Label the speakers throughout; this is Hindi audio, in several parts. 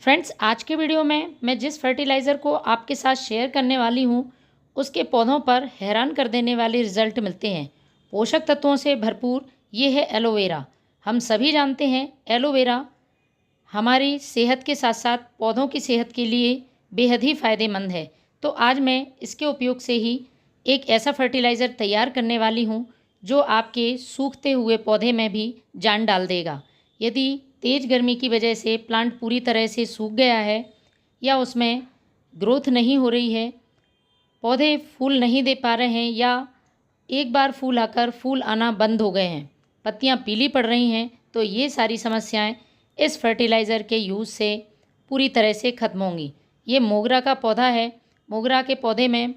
Speaker 1: फ्रेंड्स, आज के वीडियो में मैं जिस फर्टिलाइज़र को आपके साथ शेयर करने वाली हूँ, उसके पौधों पर हैरान कर देने वाले रिजल्ट मिलते हैं। पोषक तत्वों से भरपूर ये है एलोवेरा। हम सभी जानते हैं एलोवेरा हमारी सेहत के साथ साथ पौधों की सेहत के लिए बेहद ही फ़ायदेमंद है। तो आज मैं इसके उपयोग से ही एक ऐसा फर्टिलाइज़र तैयार करने वाली हूँ जो आपके सूखते हुए पौधे में भी जान डाल देगा। यदि तेज़ गर्मी की वजह से प्लांट पूरी तरह से सूख गया है या उसमें ग्रोथ नहीं हो रही है, पौधे फूल नहीं दे पा रहे हैं या एक बार फूल आकर फूल आना बंद हो गए हैं, पत्तियां पीली पड़ रही हैं, तो ये सारी समस्याएं इस फर्टिलाइज़र के यूज़ से पूरी तरह से ख़त्म होंगी। ये मोगरा का पौधा है। मोगरा के पौधे में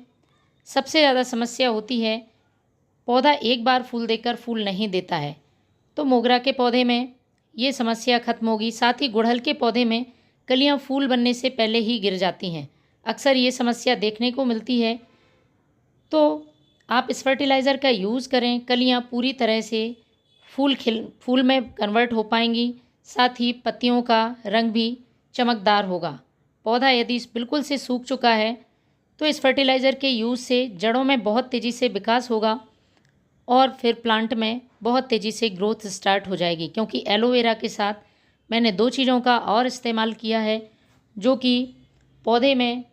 Speaker 1: सबसे ज़्यादा समस्या होती है, पौधा एक बार फूल देकर फूल नहीं देता है। तो मोगरा के पौधे में ये समस्या ख़त्म होगी। साथ ही गुड़हल के पौधे में कलियां फूल बनने से पहले ही गिर जाती हैं। अक्सर ये समस्या देखने को मिलती है। तो आप इस फर्टिलाइज़र का यूज़ करें, कलियां पूरी तरह से फूल में कन्वर्ट हो पाएंगी। साथ ही पत्तियों का रंग भी चमकदार होगा। पौधा यदि बिल्कुल से सूख चुका है तो इस फर्टिलाइज़र के यूज़ से जड़ों में बहुत तेज़ी से विकास होगा और फिर प्लांट में बहुत तेज़ी से ग्रोथ स्टार्ट हो जाएगी। क्योंकि एलोवेरा के साथ मैंने 2 चीज़ों का और इस्तेमाल किया है जो कि पौधे में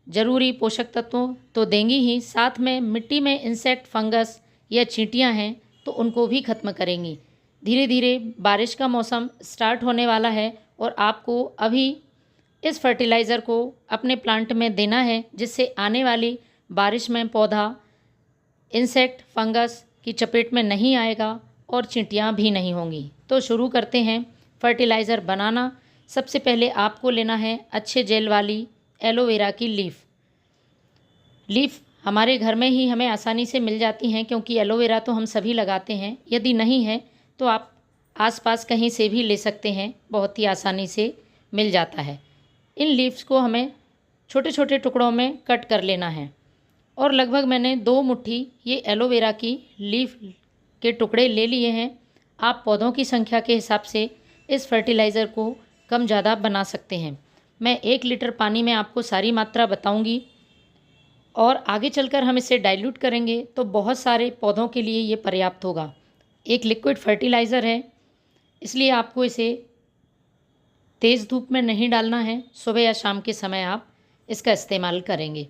Speaker 1: ज़रूरी पोषक तत्वों तो देंगी ही, साथ में मिट्टी में इंसेक्ट, फंगस या चींटियां हैं तो उनको भी ख़त्म करेंगी। धीरे धीरे बारिश का मौसम स्टार्ट होने वाला है और आपको अभी इस फर्टिलाइज़र को अपने प्लांट में देना है, जिससे आने वाली बारिश में पौधा इंसेक्ट, फंगस की चपेट में नहीं आएगा और चींटियां भी नहीं होंगी। तो शुरू करते हैं फर्टिलाइज़र बनाना। सबसे पहले आपको लेना है अच्छे जेल वाली एलोवेरा की लीफ हमारे घर में ही हमें आसानी से मिल जाती हैं, क्योंकि एलोवेरा तो हम सभी लगाते हैं। यदि नहीं है तो आप आसपास कहीं से भी ले सकते हैं, बहुत ही आसानी से मिल जाता है। इन लीव्स को हमें छोटे छोटे टुकड़ों में कट कर लेना है और लगभग मैंने 2 मुट्ठी ये एलोवेरा की लीफ के टुकड़े ले लिए हैं। आप पौधों की संख्या के हिसाब से इस फर्टिलाइज़र को कम ज़्यादा बना सकते हैं। मैं 1 लीटर पानी में आपको सारी मात्रा बताऊंगी और आगे चलकर हम इसे डाइल्यूट करेंगे तो बहुत सारे पौधों के लिए ये पर्याप्त होगा। एक लिक्विड फर्टिलाइज़र है, इसलिए आपको इसे तेज़ धूप में नहीं डालना है। सुबह या शाम के समय आप इसका इस्तेमाल करेंगे।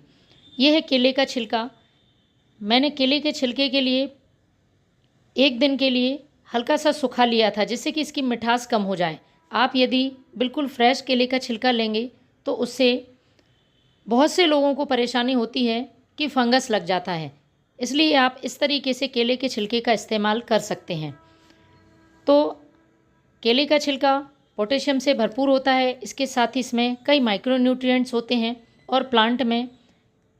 Speaker 1: यह है केले का छिलका। मैंने केले के छिलके के लिए 1 दिन के लिए हल्का सा सुखा लिया था, जिससे कि इसकी मिठास कम हो जाए। आप यदि बिल्कुल फ्रेश केले का छिलका लेंगे तो उससे बहुत से लोगों को परेशानी होती है कि फंगस लग जाता है, इसलिए आप इस तरीके से केले के छिलके का इस्तेमाल कर सकते हैं। तो केले का छिलका पोटेशियम से भरपूर होता है, इसके साथ ही इसमें कई माइक्रोन्यूट्रिएंट्स होते हैं और प्लांट में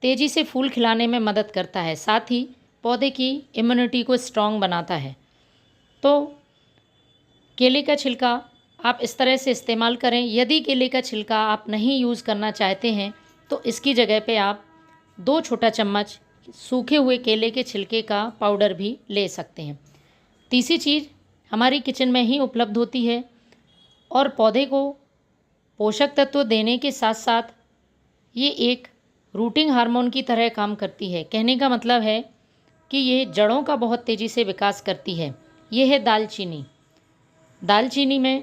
Speaker 1: तेज़ी से फूल खिलाने में मदद करता है। साथ ही पौधे की इम्यूनिटी को स्ट्रॉन्ग बनाता है। तो केले का छिलका आप इस तरह से इस्तेमाल करें। यदि केले का छिलका आप नहीं यूज़ करना चाहते हैं तो इसकी जगह पे आप 2 छोटा चम्मच सूखे हुए केले के छिलके का पाउडर भी ले सकते हैं। तीसरी चीज़ हमारी किचन में ही उपलब्ध होती है और पौधे को पोषक तत्व देने के साथ साथ ये एक रूटिंग हार्मोन की तरह काम करती है। कहने का मतलब है कि ये जड़ों का बहुत तेज़ी से विकास करती है। ये है दालचीनी। दालचीनी में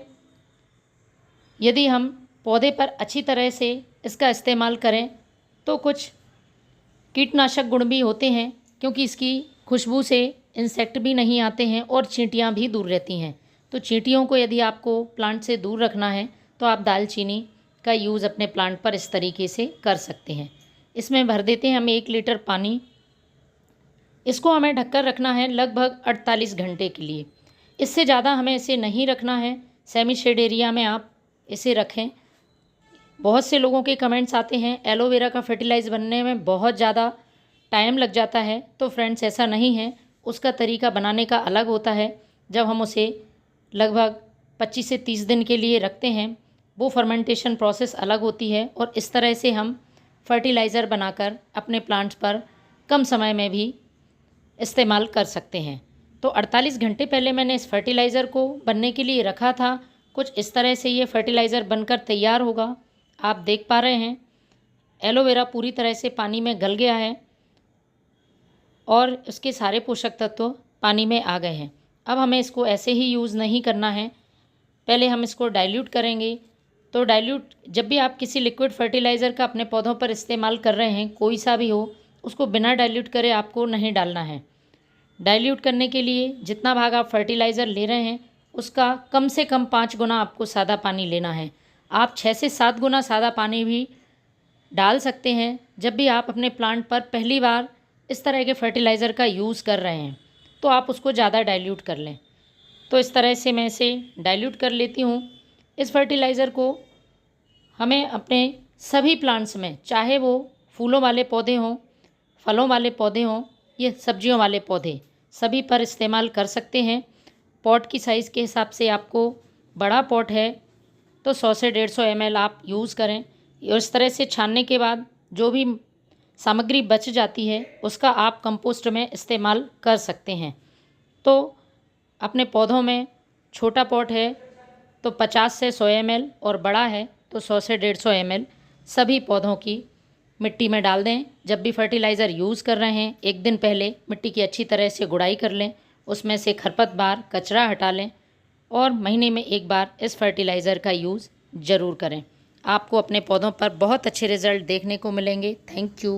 Speaker 1: यदि हम पौधे पर अच्छी तरह से इसका इस्तेमाल करें तो कुछ कीटनाशक गुण भी होते हैं, क्योंकि इसकी खुशबू से इंसेक्ट भी नहीं आते हैं और चींटियां भी दूर रहती हैं। तो चींटियों को यदि आपको प्लांट से दूर रखना है तो आप दालचीनी का यूज़ अपने प्लांट पर इस तरीके से कर सकते हैं। इसमें भर देते हैं हम 1 लीटर पानी। इसको हमें ढककर रखना है लगभग 48 घंटे के लिए। इससे ज़्यादा हमें इसे नहीं रखना है। सेमी शेड एरिया में आप इसे रखें। बहुत से लोगों के कमेंट्स आते हैं एलोवेरा का फर्टिलाइज़ बनने में बहुत ज़्यादा टाइम लग जाता है। तो फ्रेंड्स, ऐसा नहीं है। उसका तरीका बनाने का अलग होता है। जब हम उसे लगभग 25 से 30 दिन के लिए रखते हैं, वो फर्मेंटेशन प्रोसेस अलग होती है और इस तरह से हम फर्टिलाइज़र बनाकर अपने प्लांट्स पर कम समय में भी इस्तेमाल कर सकते हैं। तो 48 घंटे पहले मैंने इस फर्टिलाइज़र को बनने के लिए रखा था कुछ इस तरह से ये फर्टिलाइज़र बनकर तैयार होगा। आप देख पा रहे हैं एलोवेरा पूरी तरह से पानी में गल गया है और उसके सारे पोषक तत्व पानी में आ गए हैं। अब हमें इसको ऐसे ही यूज़ नहीं करना है, पहले हम इसको डाइल्यूट करेंगे। तो डाइल्यूट जब भी आप किसी लिक्विड फर्टिलाइज़र का अपने पौधों पर इस्तेमाल कर रहे हैं, कोई सा भी हो, उसको बिना डाइल्यूट करे आपको नहीं डालना है। डाइल्यूट करने के लिए जितना भाग आप फर्टिलाइज़र ले रहे हैं उसका कम से कम 5 गुना आपको सादा पानी लेना है। आप 6 से 7 गुना सादा पानी भी डाल सकते हैं जब भी आप अपने प्लांट पर पहली बार इस तरह के फर्टिलाइज़र का यूज़ कर रहे हैं, तो आप उसको ज़्यादा डाइल्यूट कर लें। तो इस तरह से मैं इसे डाइल्यूट कर लेती हूँ। इस फर्टिलाइज़र को हमें अपने सभी प्लांट्स में, चाहे वो फूलों वाले पौधे हों, फलों वाले पौधे हों या सब्जियों वाले पौधे, सभी पर इस्तेमाल कर सकते हैं। पॉट की साइज़ के हिसाब से आपको, बड़ा पॉट है तो 100 से 150 ml आप यूज़ करें। और इस तरह से छानने के बाद जो भी सामग्री बच जाती है उसका आप कंपोस्ट में इस्तेमाल कर सकते हैं। तो अपने पौधों में छोटा पॉट है तो 50 से 100 ml और बड़ा है तो 100 से 150 ml सभी पौधों की मिट्टी में डाल दें। जब भी फर्टिलाइज़र यूज़ कर रहे हैं, एक दिन पहले मिट्टी की अच्छी तरह से गुड़ाई कर लें, उसमें से खरपतवार कचरा हटा लें और महीने में एक बार इस फर्टिलाइज़र का यूज़ ज़रूर करें। आपको अपने पौधों पर बहुत अच्छे रिज़ल्ट देखने को मिलेंगे। Thank you.